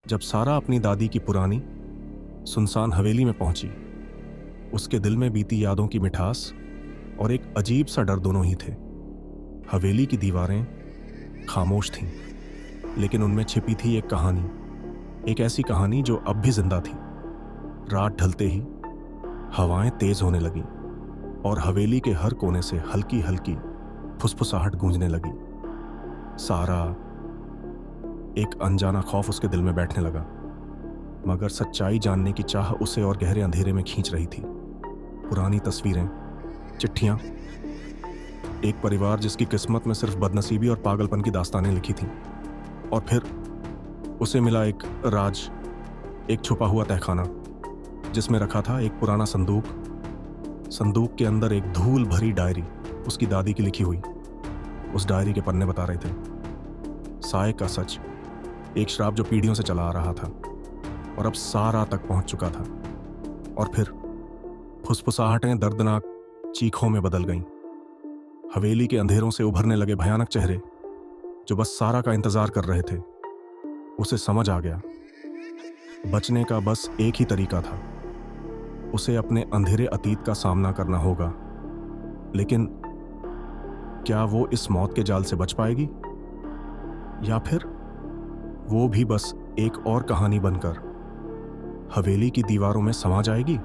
जब सारा अपनी दादी की पुरानी सुनसान हवेली में पहुंची, उसके दिल में बीती यादों की मिठास और एक अजीब सा डर दोनों ही थे। हवेली की दीवारें खामोश थीं, लेकिन उनमें छिपी थी एक कहानी, एक ऐसी कहानी जो अब भी जिंदा थी। रात ढलते ही हवाएं तेज होने लगीं और हवेली के हर कोने से हल्की हल्की फुसफुसाहट गूंजने लगी। सारा एक अनजाना खौफ उसके दिल में बैठने लगा, मगर सच्चाई जानने की चाह उसे और गहरे अंधेरे में खींच रही थी। पुरानी तस्वीरें, चिट्ठियां, एक परिवार जिसकी किस्मत में सिर्फ बदनसीबी और पागलपन की दास्तानें लिखी थीं। और फिर उसे मिला एक राज, एक छुपा हुआ तहखाना जिसमें रखा था एक पुराना संदूक के अंदर एक धूल भरी डायरी, उसकी दादी की लिखी हुई। उस डायरी के पन्ने बता रहे थे साय का सच, एक श्राप जो पीढ़ियों से चला आ रहा था और अब सारा तक पहुंच चुका था। और फिर फुसफुसाहटें दर्दनाक चीखों में बदल गईं। हवेली के अंधेरों से उभरने लगे भयानक चेहरे जो बस सारा का इंतजार कर रहे थे। उसे समझ आ गया, बचने का बस एक ही तरीका था, उसे अपने अंधेरे अतीत का सामना करना होगा। लेकिन क्या वो इस मौत के जाल से बच पाएगी, या फिर वो भी बस एक और कहानी बनकर हवेली की दीवारों में समा जाएगी?